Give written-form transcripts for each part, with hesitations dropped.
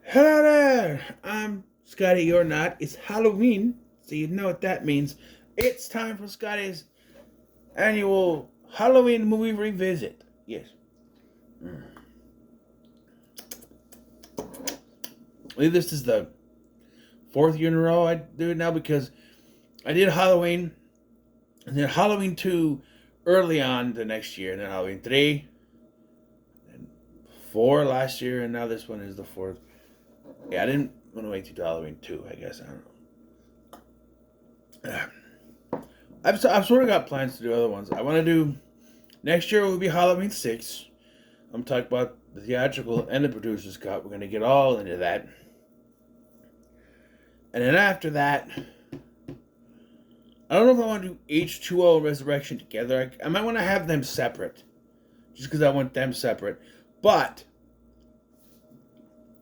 Hello there! I'm Scotty, you're not. It's Halloween, so you know what that means. It's time for Scotty's annual Halloween movie revisit. Yes. I believe this is the fourth year in a row I do it now because I did Halloween, and then Halloween 2 early on the next year, and then Halloween 3, and 4 last year, and now this one is the fourth. Yeah, I didn't want to wait to do Halloween 2, I guess. I don't know. I've sort of got plans to do other ones. I want to do next year will be Halloween 6. I'm talking about the theatrical and the producer's cut. We're gonna get all into that, and then after that, I don't know if I want to do H2O and Resurrection together. I might want to have them separate, just because I want them separate. But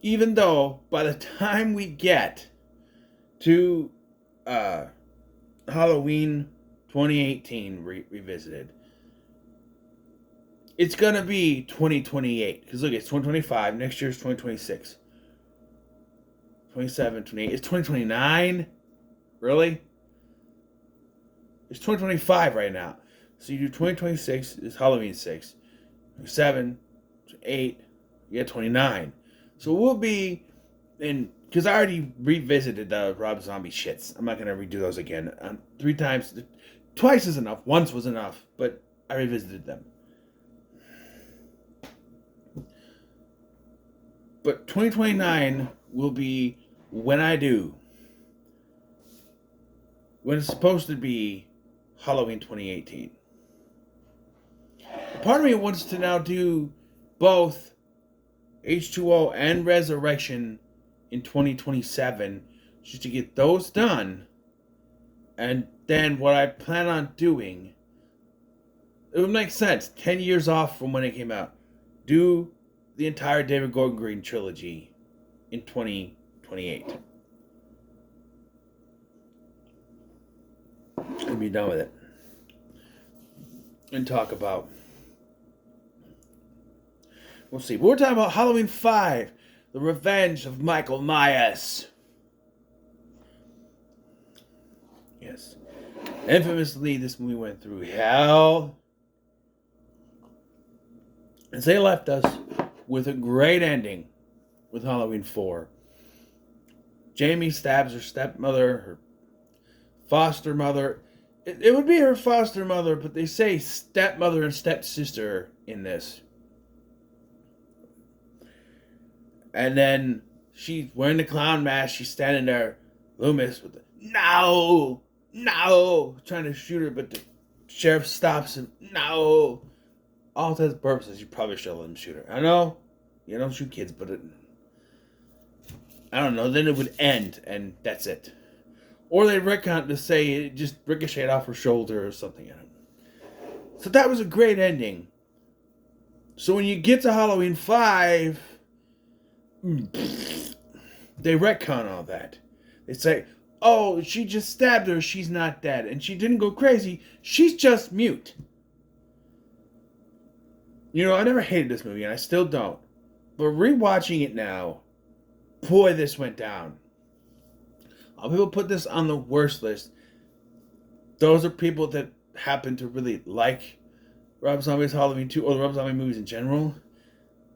even though by the time we get to Halloween 2018 revisited, it's gonna be 2028. Because look, it's 2025. Next year's 2026. 27, 28. It's 2029? Really? It's 2025 right now. So you do 2026 is Halloween 6. 7, 8, you get 29. So we'll be in. Because I already revisited the Rob Zombie shits. I'm not going to redo those again. 3 times. Twice is enough. Once was enough. But I revisited them. But 2029 will be when I do. When it's supposed to be Halloween 2018. Part of me wants to now do both H2O and Resurrection in 2027 just to get those done. And then what I plan on doing, it would make sense. 10 years off from when it came out. Do the entire David Gordon Green trilogy in 2028. And be done with it. And talk about. We'll see. But we're talking about Halloween 5, The Revenge of Michael Myers. Yes. Infamously, this movie went through hell. And they left us with a great ending with Halloween 4. Jamie stabs her stepmother, her foster mother. It would be her foster mother, but they say stepmother and stepsister in this. And then she's wearing the clown mask. She's standing there, Loomis, with the no, trying to shoot her, but the sheriff stops him. No. All intents and purposes, you probably should let him shoot her. I know you don't shoot kids, but I don't know. Then it would end, and that's it. Or they retcon to say it just ricocheted off her shoulder or something. So that was a great ending. So when you get to Halloween 5, they retcon all that. They say, oh, she just stabbed her, she's not dead. And she didn't go crazy, she's just mute. You know, I never hated this movie, and I still don't. But rewatching it now, boy, this went down. A lot of people put this on the worst list. Those are people that happen to really like Rob Zombie's Halloween 2 or the Rob Zombie movies in general.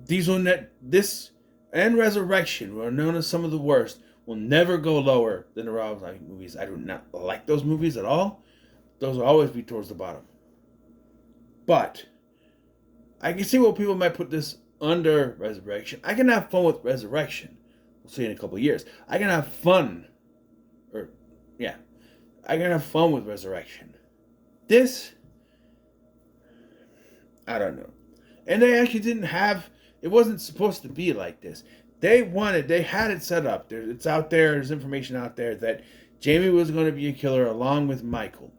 This and Resurrection were known as some of the worst, will never go lower than the Rob Zombie movies. I do not like those movies at all. Those will always be towards the bottom. But I can see why people might put this under Resurrection. I can have fun with Resurrection. We'll see in a couple of years. I can have fun. I can have fun with Resurrection. This, I don't know. And they actually didn't have, it wasn't supposed to be like this. They had it set up. It's out there, there's information out there that Jamie was going to be a killer along with Michael.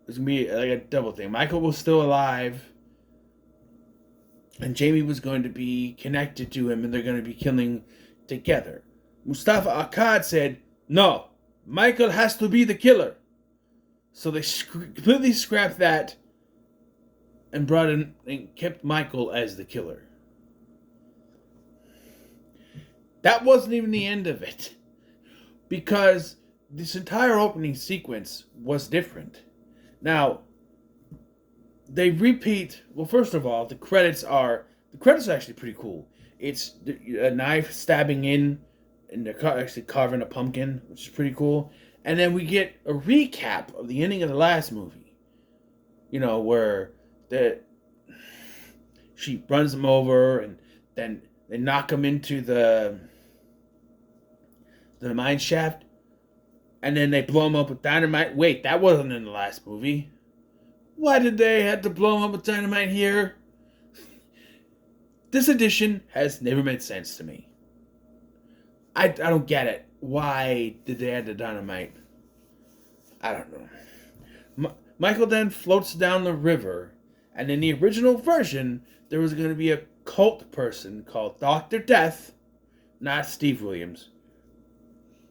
It was going to be like a double thing. Michael was still alive, and Jamie was going to be connected to him, and they're going to be killing together. Mustafa Akkad said, no, Michael has to be the killer. So they completely scrapped that and brought in and kept Michael as the killer. That wasn't even the end of it. Because this entire opening sequence was different. Now, they repeat. Well, first of all, the credits are actually pretty cool. It's a knife stabbing in, and they're actually carving a pumpkin, which is pretty cool. And then we get a recap of the ending of the last movie. Where she runs them over, and then they knock him into the mine shaft, and then they blow him up with dynamite. Wait, that wasn't in the last movie. Why did they have to blow him up with dynamite here? This edition has never made sense to me. I don't get it. Why did they add the dynamite? I don't know. Michael then floats down the river, and in the original version, there was going to be a cult person called Dr. Death, not Steve Williams.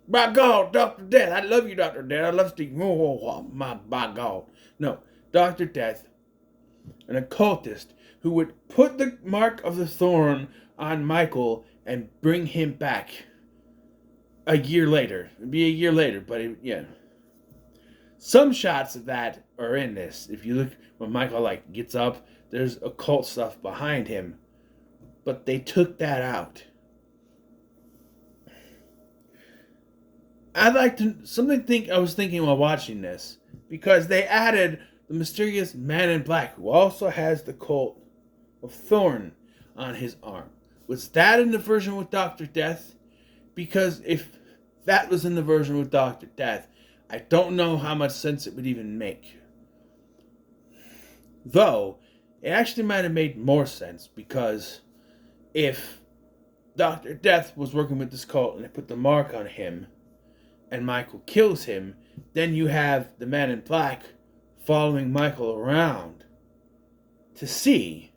My God, Dr. Death. I love you, Dr. Death. I love Steve. Oh, my God. No, Dr. Death, an occultist who would put the mark of the thorn on Michael and bring him back a year later. It'd be a year later, but yeah. Some shots of that are in this. If you look when Michael gets up, there's occult stuff behind him. But they took that out. I was thinking while watching this, because they added the mysterious man in black who also has the cult of Thorn on his arm. Was that in the version with Dr. Death? Because if that was in the version with Dr. Death, I don't know how much sense it would even make. Though, it actually might have made more sense, because if Dr. Death was working with this cult and they put the mark on him, and Michael kills him, then you have the man in black following Michael around to see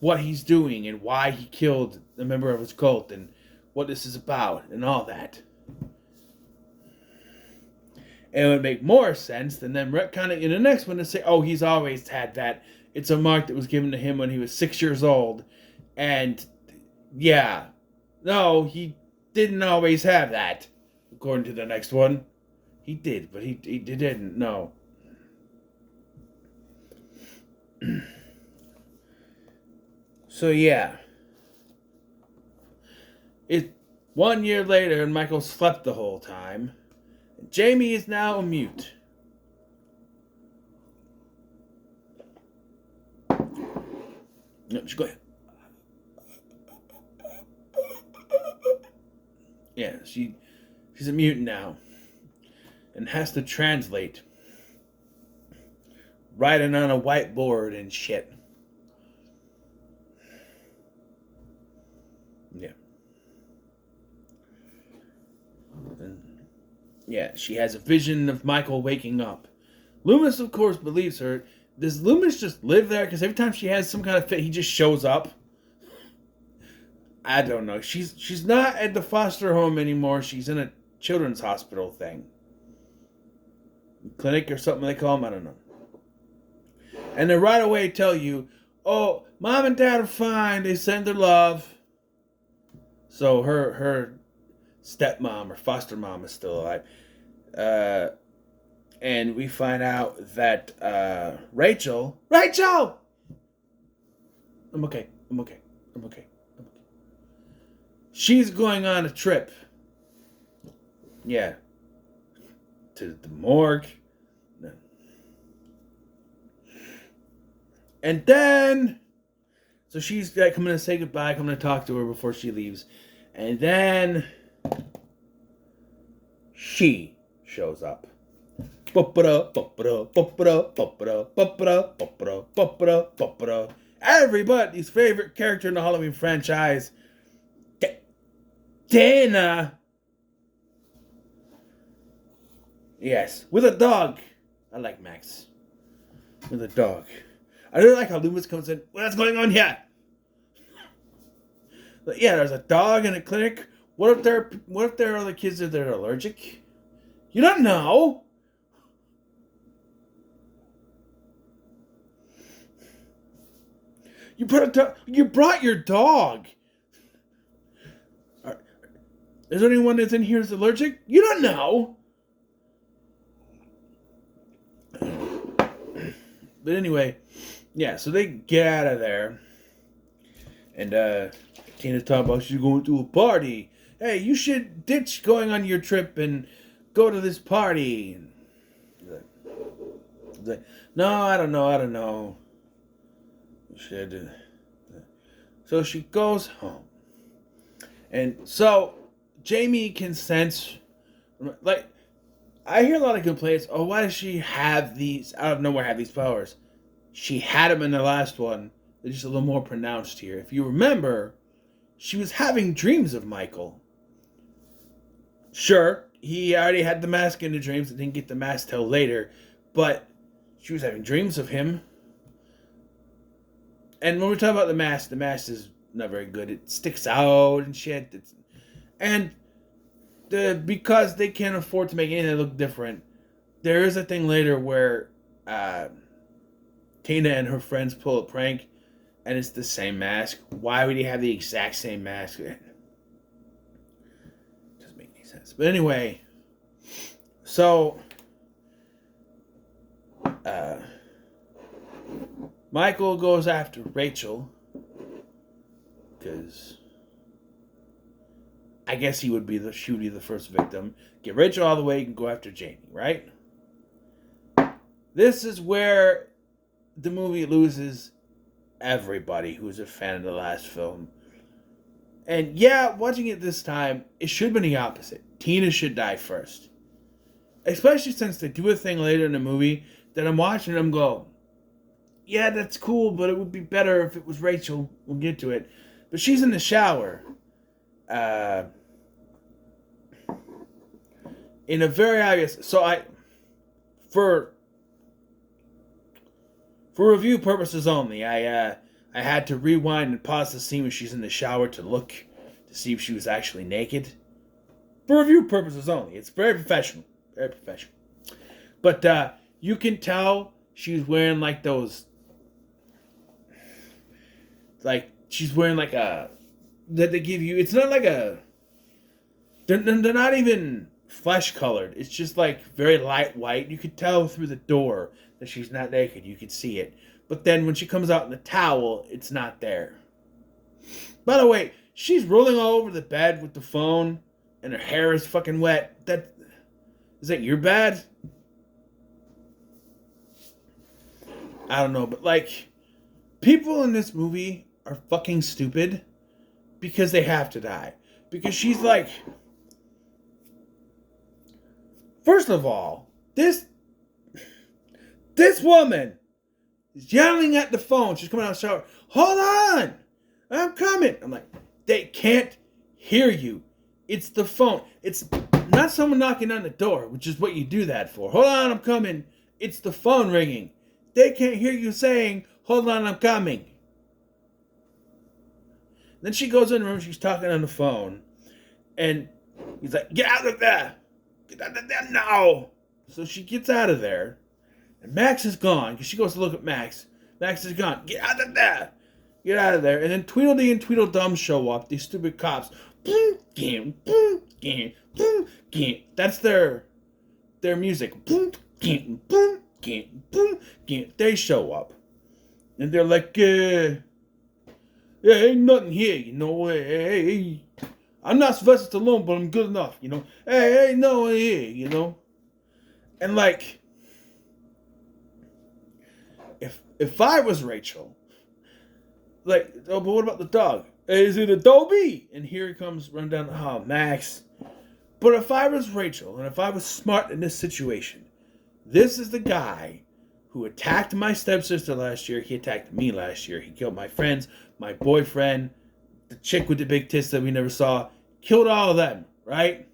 what he's doing and why he killed a member of his cult and what this is about and all that. And it would make more sense than them retconning in the next one to say, oh, he's always had that. It's a mark that was given to him when he was 6 years old. And, yeah. No, he didn't always have that. According to the next one. He did, but he didn't. No. So, yeah. It's 1 year later, and Michael slept the whole time. Jamie is now a mute. No, just go ahead. Yeah, she's a mutant now. And has to translate. Writing on a whiteboard and shit. Yeah. Yeah, she has a vision of Michael waking up. Loomis, of course, believes her. Does Loomis just live there? Because every time she has some kind of fit, he just shows up. I don't know. She's not at the foster home anymore. She's in a children's hospital thing. Clinic or something they call them. I don't know. And they right away tell you, oh, Mom and Dad are fine. They send their love. So her stepmom or foster mom is still alive. And we find out that Rachel, I'm okay. She's going on a trip. Yeah. To the morgue. And then, so she's coming to say goodbye, coming to talk to her before she leaves. And then she shows up. Everybody's favorite character in the Halloween franchise, Dana. Yes, with a dog. I like Max. With a dog. I really like how Loomis comes in. What's going on here? But yeah, there's a dog in a clinic. What if there are other kids that are allergic? You don't know. You brought your dog. Is there anyone that's in here that's allergic? You don't know. But anyway, yeah, so they get out of there. And Tina's talking about she's going to a party. Hey, you should ditch going on your trip and go to this party. And he's like, no, I don't know. Should. So she goes home. And so Jamie can sense, like, I hear a lot of complaints. Oh, why does she have these, out of nowhere, have these powers? She had them in the last one. They're just a little more pronounced here. If you remember, she was having dreams of Michael. Sure, he already had the mask in the dreams and didn't get the mask till later, but she was having dreams of him. And when we talk about the mask is not very good. It sticks out and shit. Because they can't afford to make anything look different, there is a thing later where Tina and her friends pull a prank, and it's the same mask. Why would he have the exact same mask? It doesn't make any sense. But anyway, so Michael goes after Rachel because I guess she would be the first victim. Get Rachel out of the way, you can go after Jamie, right? This is where the movie loses everybody who's a fan of the last film. And yeah, watching it this time, it should have been the opposite. Tina should die first. Especially since they do a thing later in the movie that I'm watching them go, yeah, that's cool, but it would be better if it was Rachel. We'll get to it. But she's in the shower. In a very obvious... So for review purposes only, I had to rewind and pause the scene when she's in the shower to see if she was actually naked. For review purposes only. It's very professional. Very professional. But you can tell she's wearing like those... Like, she's wearing like a... That they give you... It's not like a... They're not even flesh colored. It's just like very light white. You could tell through the door that she's not naked. You could see it. But then when she comes out in the towel, it's not there. By the way, she's rolling all over the bed with the phone and her hair is fucking wet. Is that your bad? I don't know, but like, people in this movie are fucking stupid because they have to die. Because she's like, first of all, this woman is yelling at the phone. She's coming out of the shower. Hold on, I'm coming. I'm like, they can't hear you. It's the phone. It's not someone knocking on the door, which is what you do that for. Hold on, I'm coming. It's the phone ringing. They can't hear you saying, hold on, I'm coming. Then she goes in the room, she's talking on the phone, and he's like, get out of there! Get out of there now! So she gets out of there, and Max is gone, because she goes to look at Max. Max is gone. Get out of there! Get out of there. And then Tweedledee and Tweedledum show up, these stupid cops. That's their music. They show up. And they're like, yeah, ain't nothing here, you know. Hey, I'm not Sylvester Stallone, but I'm good enough, you know. Hey, ain't no one here, you know. And like, if I was Rachel, like, oh, but what about the dog? Hey, is it Adobe? And here he comes, run down. Oh, Max. But if I was Rachel, and if I was smart in this situation, this is the guy who attacked my stepsister last year. He attacked me last year. He killed my friends, my boyfriend, the chick with the big tits that we never saw. Killed all of them, right?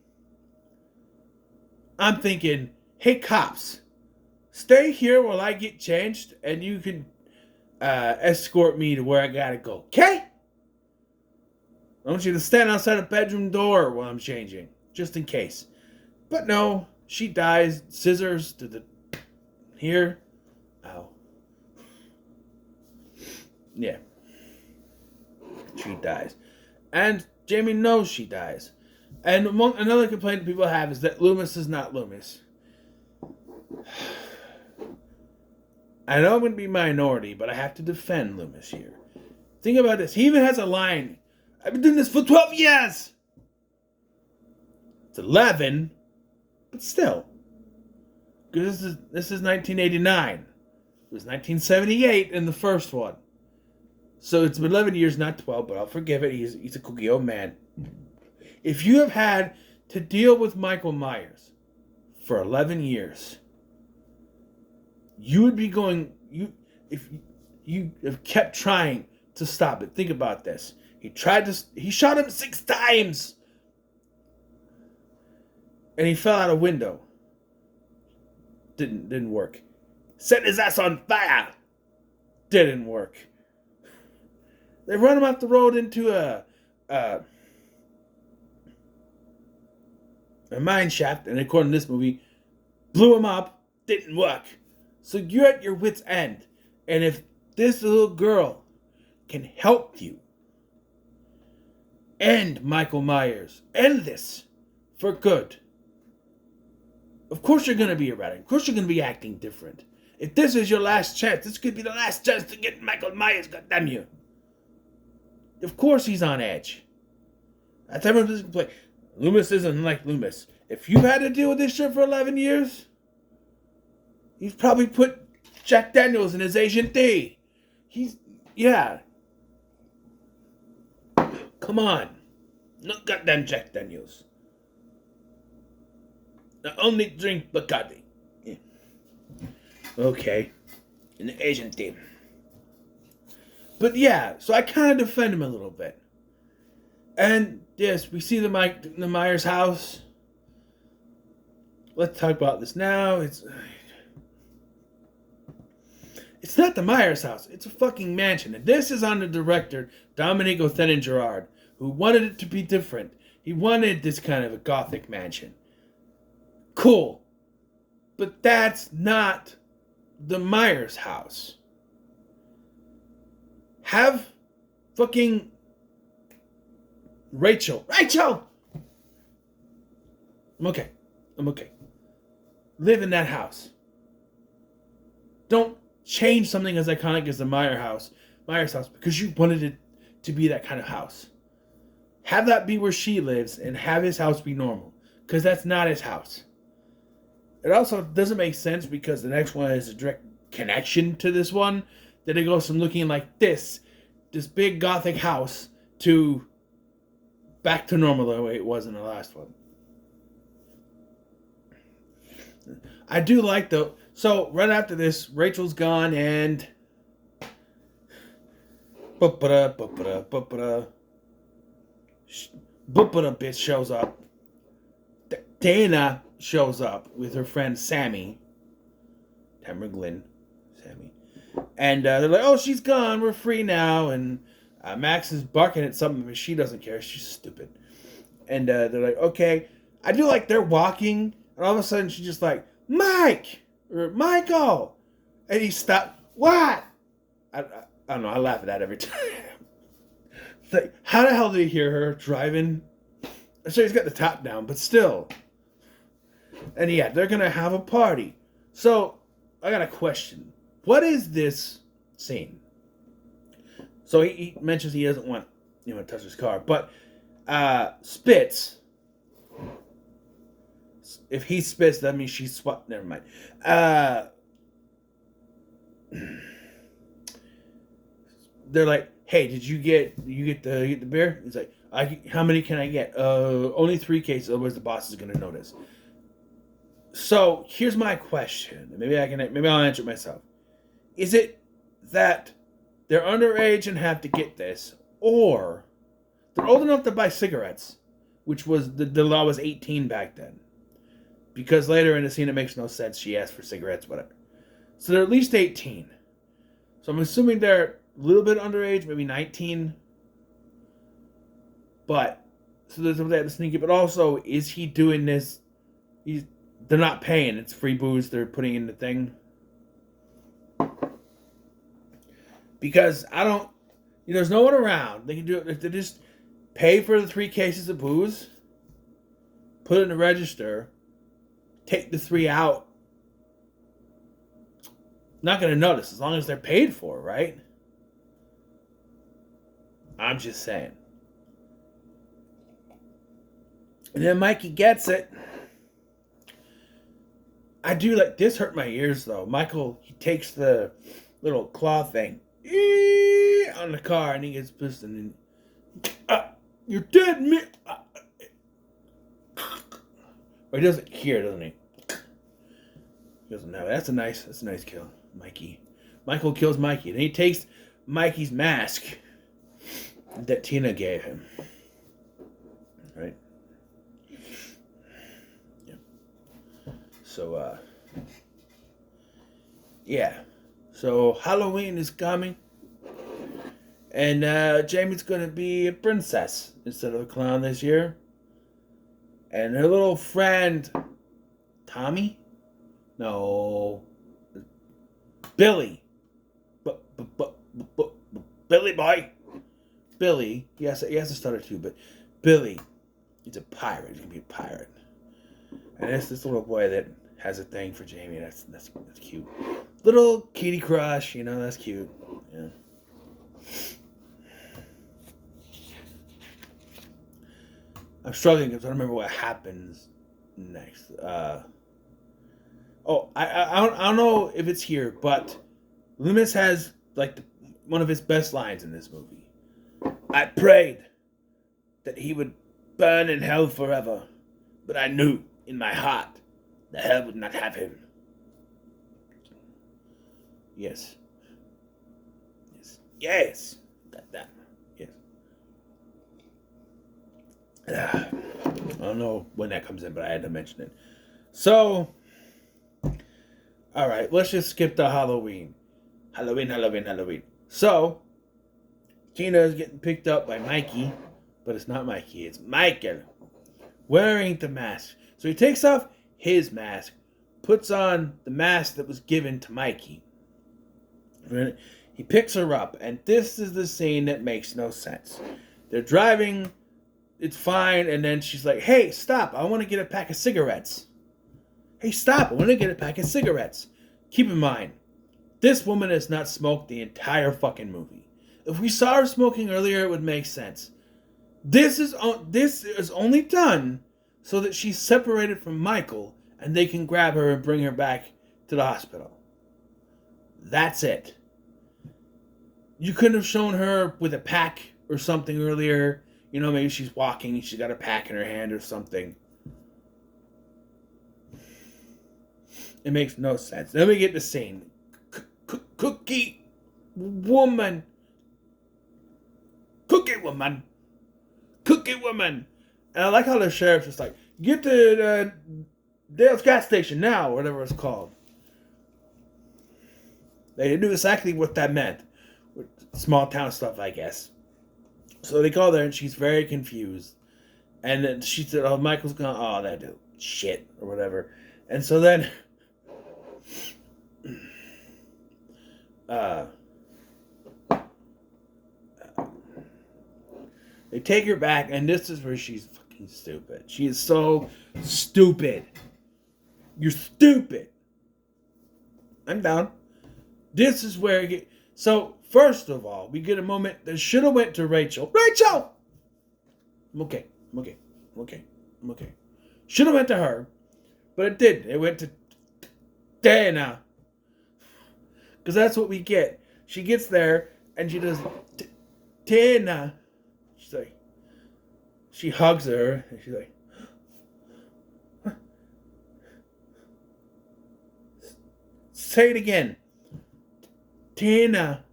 I'm thinking, hey, cops, stay here while I get changed, and you can escort me to where I gotta go, okay? I want you to stand outside the bedroom door while I'm changing, just in case. But no, she dies. Scissors to the... Here. Ow. Yeah. She dies. And Jamie knows she dies. And another complaint people have is that Loomis is not Loomis. I know I'm going to be minority, but I have to defend Loomis here. Think about this. He even has a line. I've been doing this for 12 years. It's 11, but still. Because this is 1989. It was 1978 in the first one. So it's been 11 years, not 12, but I'll forgive it. He's a kooky old man. If you have had to deal with Michael Myers for 11 years, you would be going, if you have kept trying to stop it. Think about this. He shot him 6 times. And he fell out a window. Didn't work. Set his ass on fire. Didn't work. They run him off the road into a mine shaft, and according to this movie, blew him up. Didn't work. So you're at your wit's end. And if this little girl can help you end Michael Myers, end this for good, of course you're going to be erratic. Of course you're going to be acting different. If this is your last chance, this could be the last chance to get Michael Myers, goddamn you. Of course he's on edge. That's everyone's complaint. Loomis isn't like Loomis. If you've had to deal with this shit for 11 years, he's probably put Jack Daniels in his Agent D. Yeah. Come on. No goddamn Jack Daniels. I only drink Bacardi. Yeah. Okay. In the Agent D. But yeah, so I kind of defend him a little bit. And yes, we see the Myers house. Let's talk about this now. It's not the Myers house. It's a fucking mansion. And this is on the director, Dominique Othenin-Girard, who wanted it to be different. He wanted this kind of a gothic mansion. Cool. But that's not the Myers house. Have fucking Rachel! I'm okay. Live in that house. Don't change something as iconic as the Myers house, because you wanted it to be that kind of house. Have that be where she lives, and have his house be normal, because that's not his house. It also doesn't make sense because the next one is a direct connection to this one, that it goes from looking like this big gothic house, to back to normal the way it was in the last one. I do like though. So right after this, Rachel's gone and bitch shows up. Dana shows up with her friend Sammy. Tamara Glynn. Sammy. And they're like, oh, she's gone. We're free now. And Max is barking at something, but she doesn't care. She's stupid. And they're like, okay. I do like they're walking, and all of a sudden she's just like, Mike! Or Michael! And he stopped. What? I don't know. I laugh at that every time. Like, how the hell do you hear her driving? I'm sure he's got the top down, but still. And yeah, they're going to have a party. So, I got a question. What is this scene? So he mentions he doesn't want to touch his car, but spits. If he spits, that means she swapped. Never mind. They're like, hey, did you get the beer? He's like, how many can I get? Only 3 cases, otherwise the boss is gonna notice. So here's my question. Maybe I'll answer it myself. Is it that they're underage and have to get this, or they're old enough to buy cigarettes, which was the law was 18 back then? Because later in the scene it makes no sense. She asked for cigarettes, whatever. So they're at least 18. So I'm assuming they're a little bit underage, maybe 19. But so there's that sneaky. But also, is he doing this? They're not paying. It's free booze they're putting in the thing. Because there's no one around. They can do it if they just pay for the 3 cases of booze. put it in the register, take the 3 out. Not going to notice as long as they're paid for, right? I'm just saying. And then Mikey gets it. I do like this. Hurt my ears though. Michael, he takes the little claw thing on the car and he gets pissed and then, you're dead, man. Or he doesn't hear, doesn't he? He doesn't know. That's a nice kill, Mikey. Michael kills Mikey, and he takes Mikey's mask that Tina gave him. Right? Yeah. So, yeah. So Halloween is coming, and Jamie's gonna be a princess instead of a clown this year. And her little friend, Tommy? No. Billy. Billy boy. Billy. Yes, he has a stutter too, but Billy, he's a pirate. He's gonna be a pirate. And it's this little boy that has a thing for Jamie. That's cute. Little kitty crush, that's cute. Yeah. I'm struggling because I don't remember what happens next. I don't know if it's here, but Loomis has one of his best lines in this movie. I prayed that he would burn in hell forever, but I knew in my heart that hell would not have him. Yes. That. Yes. I don't know when that comes in, but I had to mention it. So, all right, let's just skip the Halloween. Halloween. So, Tina is getting picked up by Mikey, but it's not Mikey, it's Michael, wearing the mask. So he takes off his mask, puts on the mask that was given to Mikey. He picks her up, and this is the scene that makes no sense. They're driving, it's fine, and then she's like, hey, stop, I want to get a pack of cigarettes. Hey, stop, I want to get a pack of cigarettes. Keep in mind, this woman has not smoked the entire fucking movie. If we saw her smoking earlier, it would make sense. This is only done so that she's separated from Michael, and they can grab her and bring her back to the hospital. That's it. You couldn't have shown her with a pack or something earlier. Maybe she's walking and she's got a pack in her hand or something. It makes no sense. Then we get the scene. Cookie woman. And I like how the sheriff's just like, get to Dale's gas station now, whatever it's called. They knew exactly what that meant. Small town stuff, I guess. So they go there and she's very confused. And then she said, oh, Michael's gone, oh, that dude, shit, or whatever. And so then, they take her back, and this is where she's fucking stupid. She is so stupid. You're stupid. I'm down. This is where so first of all, we get a moment that should have went to Rachel. Rachel! I'm okay. Should have went to her, but it didn't. It went to Dana. Because that's what we get. She gets there, and she does Dana. She's like, she hugs her, and she's like, huh? Say it again. Tina.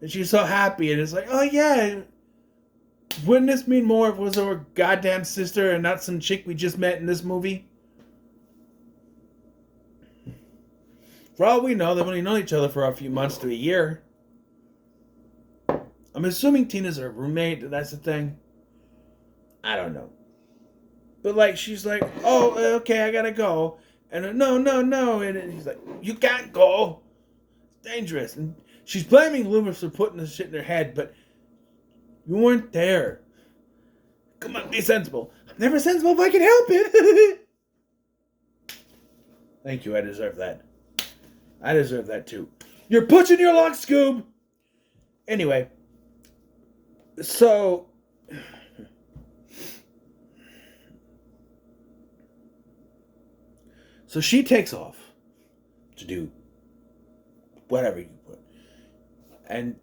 And she's so happy, and it's like, oh yeah, wouldn't this mean more if it was our goddamn sister and not some chick we just met in this movie? For all we know, they've only known each other for a few months to a year. I'm assuming Tina's her roommate, that's the thing. I don't know. But she's like, oh, okay, I gotta go. And no. And he's like, you can't go. It's dangerous. And she's blaming Loomis for putting this shit in her head, but you weren't there. Come on, be sensible. I'm never sensible if I can help it. Thank you, I deserve that. I deserve that too. You're pushing your luck, Scoob! Anyway, so she takes off to do whatever you put. And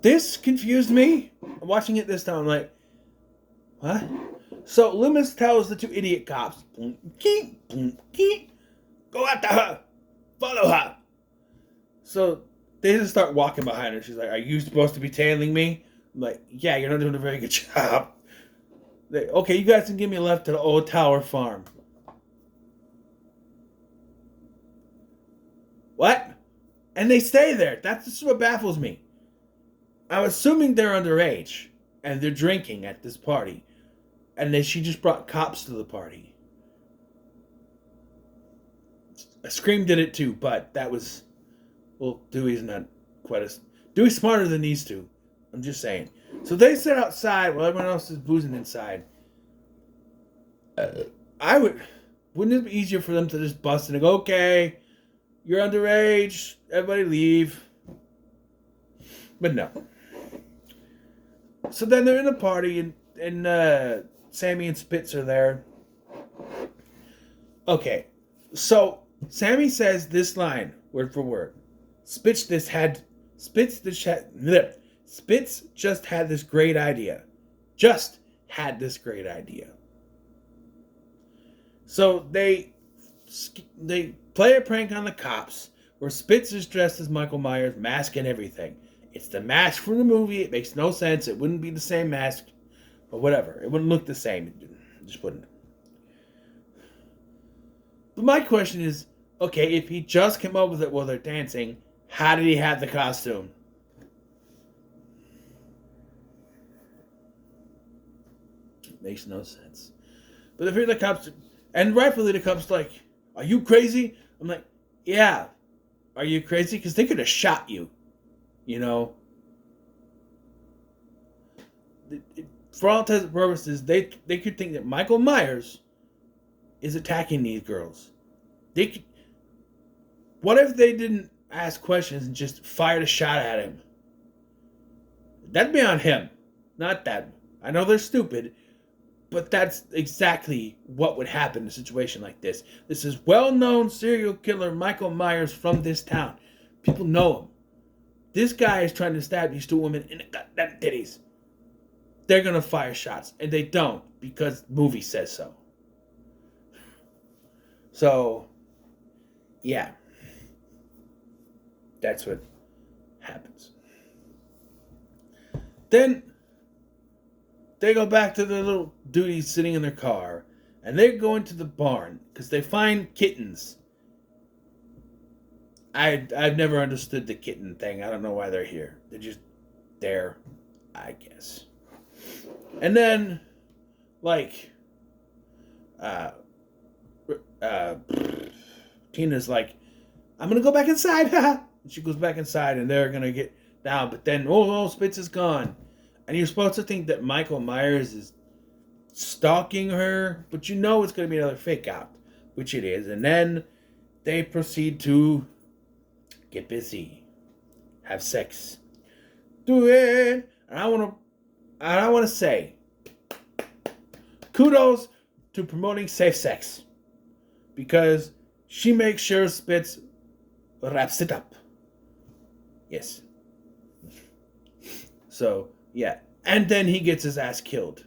this confused me. I'm watching it this time, I'm like, what? So Loomis tells the two idiot cops, keep, go after her, follow her. So they just start walking behind her. She's like, are you supposed to be tailing me? I'm like, yeah, you're not doing a very good job. Okay, you guys can give me a left to the old Tower Farm. What? And they stay there. That's just what baffles me. I'm assuming they're underage and they're drinking at this party. And then she just brought cops to the party. Scream did it too, but that was... Well, Dewey's not quite as... Dewey's smarter than these two. I'm just saying. So they sit outside while everyone else is boozing inside. Wouldn't it be easier for them to just bust in and go, okay, you're underage, everybody leave. But no. So then they're in a party and Sammy and Spitz are there. Okay, so Sammy says this line, word for word. Spitz just had this great idea. Just had this great idea. So they play a prank on the cops where Spitz is dressed as Michael Myers, mask and everything. It's the mask from the movie. It makes no sense. It wouldn't be the same mask or whatever. It wouldn't look the same. It just wouldn't. But my question is, okay, if he just came up with it while they're dancing, how did he have the costume? It makes no sense. But if you're the cops, and rightfully the cops like, are you crazy? I'm like, yeah. Are you crazy? Because they could have shot you. You know? For all intents and purposes, they could think that Michael Myers is attacking these girls. What if they didn't ask questions and just fired a shot at him? That'd be on him, not them. I know they're stupid, but that's exactly what would happen in a situation like this. This is well-known serial killer Michael Myers from this town. People know him. This guy is trying to stab these two women in the goddamn titties. They're going to fire shots, and they don't because the movie says so. So, yeah. That's what happens. Then they go back to their little duties sitting in their car, and they're going to the barn because they find kittens. I've never understood the kitten thing. I don't know why they're here. They're just there, I guess. And then, like, Tina's like, I'm gonna go back inside. And she goes back inside, and they're gonna get down. But then, Spitz is gone. And you're supposed to think that Michael Myers is stalking her, but you know it's going to be another fake out, which it is. And then they proceed to get busy, have sex, do it. And I want to say, kudos to promoting safe sex, because she makes sure Spitz wraps it up. Yes. So, yeah. And then he gets his ass killed.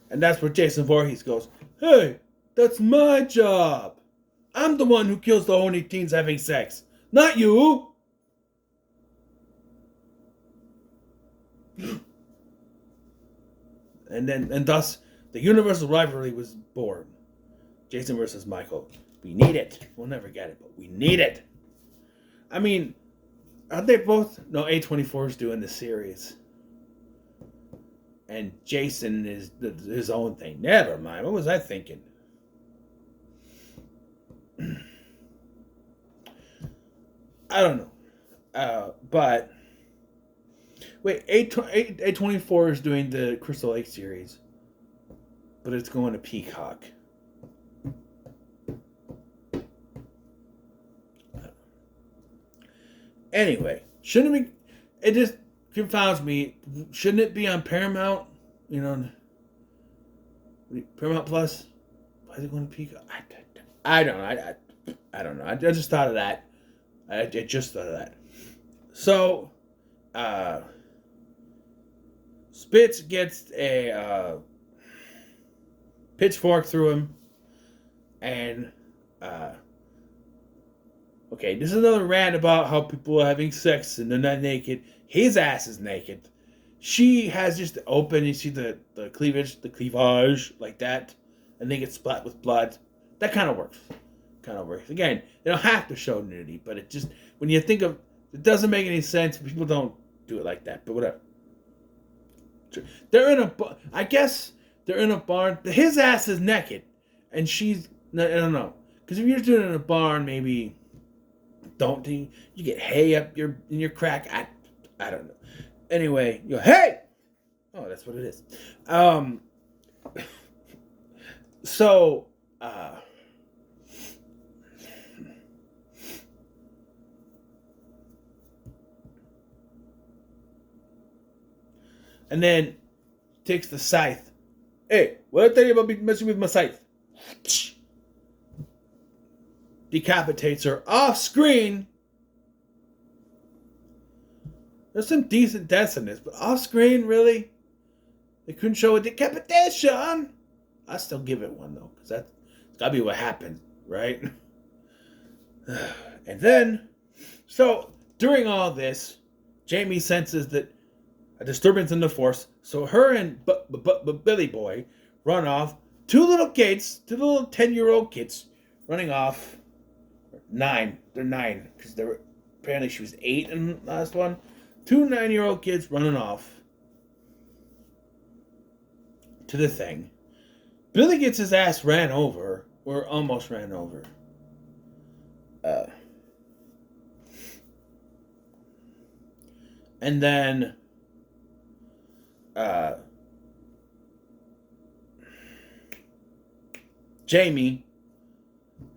And that's where Jason Voorhees goes, hey, that's my job. I'm the one who kills the horny teens having sex, not you. And thus, the universal rivalry was born. Jason versus Michael. We need it. We'll never get it, but we need it. I mean, aren't they both? No, A24 is doing the series. And Jason is his own thing. Never mind. What was I thinking? I don't know. But Wait, A24 is doing the Crystal Lake series, but it's going to Peacock. Anyway, shouldn't it be? It just confounds me. Shouldn't it be on Paramount? You know, Paramount Plus. Why is it going to Peacock? I don't know. I don't know. I just thought of that. I just thought of that. So, Spitz gets a pitchfork through him, and okay, this is another rant about how people are having sex and they're not naked. His ass is naked. She has just open. You see the cleavage like that, and they get splat with blood. That kind of works. Again, they don't have to show nudity, but it just when you think of it doesn't make any sense. People don't do it like that, but whatever. They're in a. I guess they're in a barn. His ass is naked, and she's. I don't know, because if you're doing it in a barn, maybe. Don't you get hay up in your crack? I don't know. Anyway, you go, hey! Oh, that's what it is. So, and then takes the scythe. Hey, what did I tell you about messing with my scythe? Decapitates her off screen. There's some decent deaths in this, but off screen, really? They couldn't show a decapitation. I still give it one though, because that's gotta be what happened, right? And then, so during all this, Jamie senses that a disturbance in the force. So her and Billy Boy run off. Two little 10-year-old kids running off. 9. They're 9 because they were apparently she was 8 in the last one. 2 9-year-old kids running off to the thing. Billy gets his ass ran over, or almost ran over. And then Jamie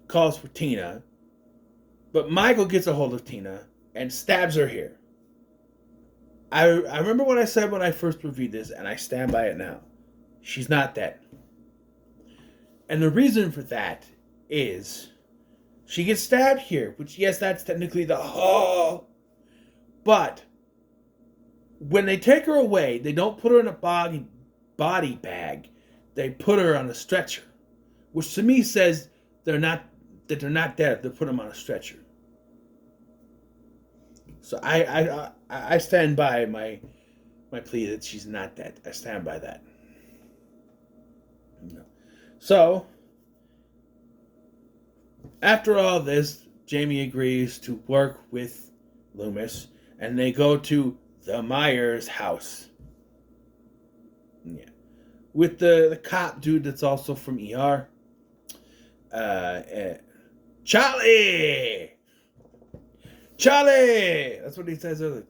calls for Tina. But Michael gets a hold of Tina and stabs her here. I remember what I said when I first reviewed this, and I stand by it now. She's not dead. And the reason for that is she gets stabbed here, which, yes, that's technically the but when they take her away, they don't put her in a body bag. They put her on a stretcher, which to me says they're not dead. They put them on a stretcher. So I stand by my plea that she's not dead. I stand by that. So after all this, Jamie agrees to work with Loomis, and they go to the Myers house. Yeah, with the cop dude that's also from ER. Charlie! That's what he says earlier.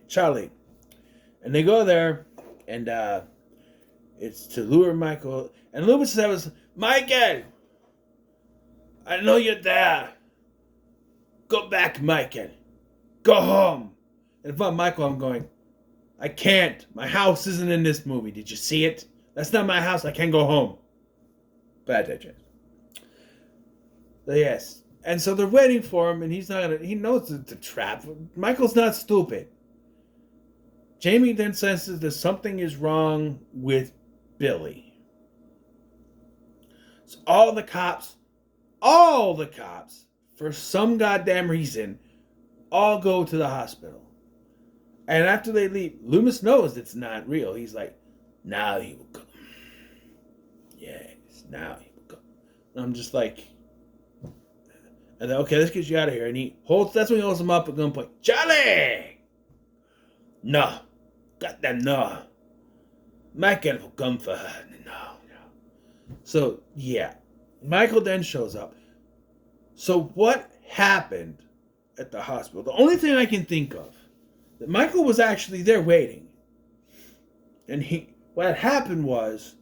Charlie. And they go there, and it's to lure Michael. And Loomis says, Michael! I know you're there. Go back, Michael. Go home. And if I'm Michael, I'm going, I can't. My house isn't in this movie. Did you see it? That's not my house. I can't go home. Bad day, yes. And so they're waiting for him, and he knows it's a trap. Michael's not stupid. Jamie then senses that something is wrong with Billy. So all the cops, for some goddamn reason, all go to the hospital. And after they leave, Loomis knows it's not real. He's like, now he will come. Yes, now he will come. And I'm just like, and then, okay, let's get you out of here. And that's when he holds him up at gunpoint. Charlie! No. Goddamn no. Michael will come for her. No. So, yeah. Michael then shows up. So what happened at the hospital? The only thing I can think of that Michael was actually there waiting. And what had happened was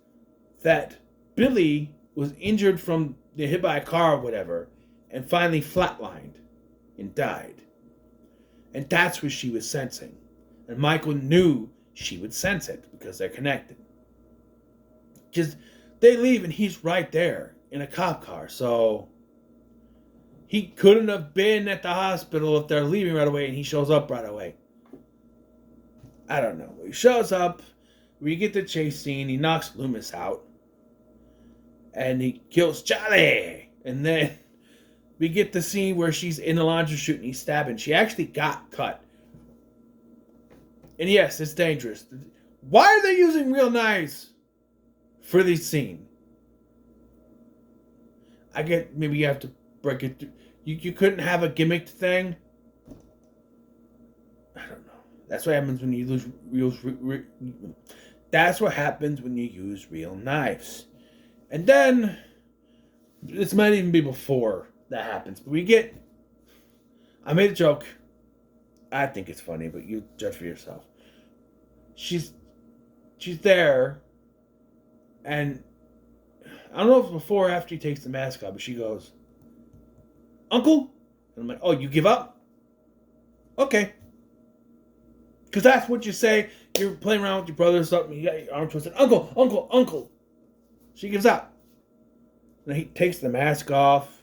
that Billy was injured from the hit by a car or whatever, and finally flatlined and died. And that's what she was sensing. And Michael knew she would sense it because they're connected. Just they leave and he's right there in a cop car. So he couldn't have been at the hospital if they're leaving right away and he shows up right away. I don't know. He shows up. We get the chase scene. He knocks Loomis out. And he kills Charlie. And then we get the scene where she's in the laundry chute and he's stabbing. She actually got cut. And yes, it's dangerous. Why are they using real knives for this scene? I get maybe you have to break it through. You couldn't have a gimmicked thing? I don't know. That's what happens when you that's what happens when you use real knives. And then this might even be before that happens. But I made a joke. I think it's funny, but you judge for yourself. She's there, and I don't know if it's before or after he takes the mask off, but she goes, "Uncle?" And I'm like, "Oh, you give up?" Okay. Because that's what you say. You're playing around with your brother or something. You got your arm twisted. "Uncle, uncle, uncle." She gives up. And he takes the mask off,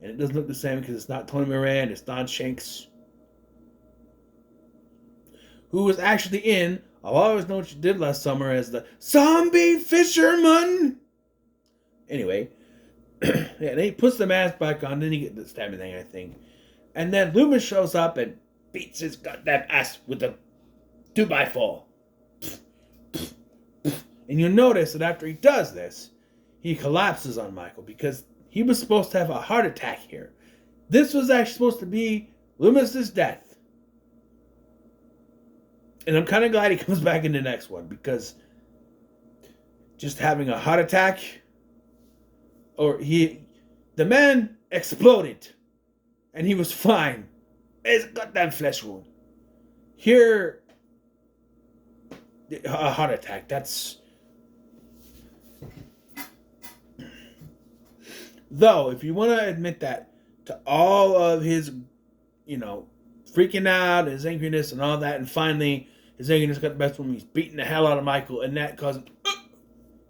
and it doesn't look the same because it's not Tony Moran, it's Don Shanks, who was actually in I'll Always Know What You Did Last Summer as the zombie fisherman. Anyway, yeah, then he puts the mask back on, then he gets the stabbing thing, I think. And then Loomis shows up and beats his goddamn ass with a 2x4. And you'll notice that after he does this, he collapses on Michael because he was supposed to have a heart attack here. This was actually supposed to be Loomis's death. And I'm kind of glad he comes back in the next one because just having a heart attack, the man exploded and he was fine. It's a goddamn flesh wound. Here, a heart attack, that's... Though, if you want to admit that to all of his, freaking out, his angriness and all that, and finally his angriness got the best of him, he's beating the hell out of Michael, and that caused him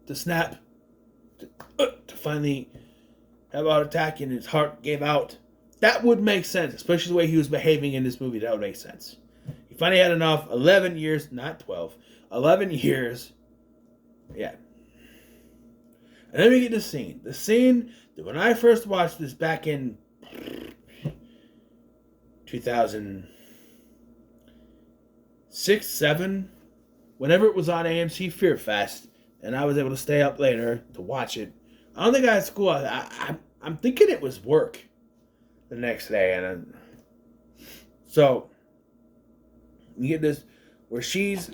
to snap, to finally have a heart attack, and his heart gave out. That would make sense, especially the way he was behaving in this movie. That would make sense. He finally had enough. 11 years, not 12. 11 years. Yeah. And then we get the scene. The scene that when I first watched this back in 2006, 7, whenever it was on AMC Fear Fest, and I was able to stay up later to watch it. I don't think I had school. I'm thinking it was work the next day. And so you get this where she's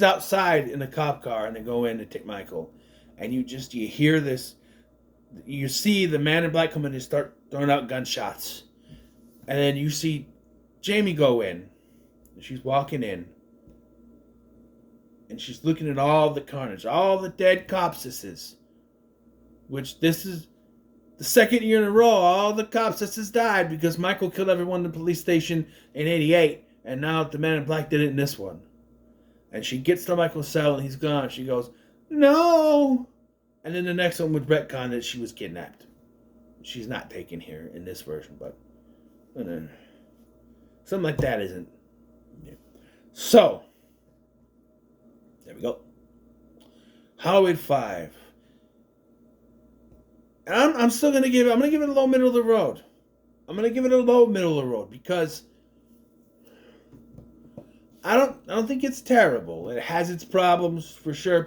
outside in the cop car and they go in to take Michael. And you hear this, you see the man in black come in and start throwing out gunshots. And then you see Jamie go in. And she's walking in. And she's looking at all the carnage, all the dead copses. Which this is the second year in a row, all the copses died because Michael killed everyone in the police station in 88. And now the man in black did it in this one. And she gets to Michael's cell and he's gone. She goes, "No!" And then the next one would retcon that she was kidnapped. She's not taken here in this version, but something like that isn't. Yeah. So, there we go. Halloween 5. And I'm still gonna give it. I'm gonna give it a low middle of the road. I'm gonna give it a low middle of the road because I don't think it's terrible. It has its problems for sure.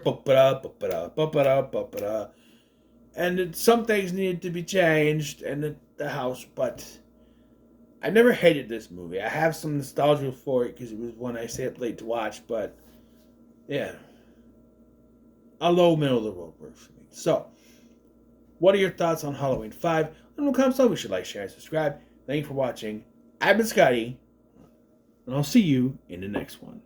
And some things needed to be changed in the house, but I never hated this movie. I have some nostalgia for it because it was one I stayed up late to watch, but yeah. A low middle of the road works for me. So, what are your thoughts on Halloween 5? Let me know in the comments below. We should like, share, and subscribe. Thank you for watching. I've been Scotty. and I'll see you in the next one.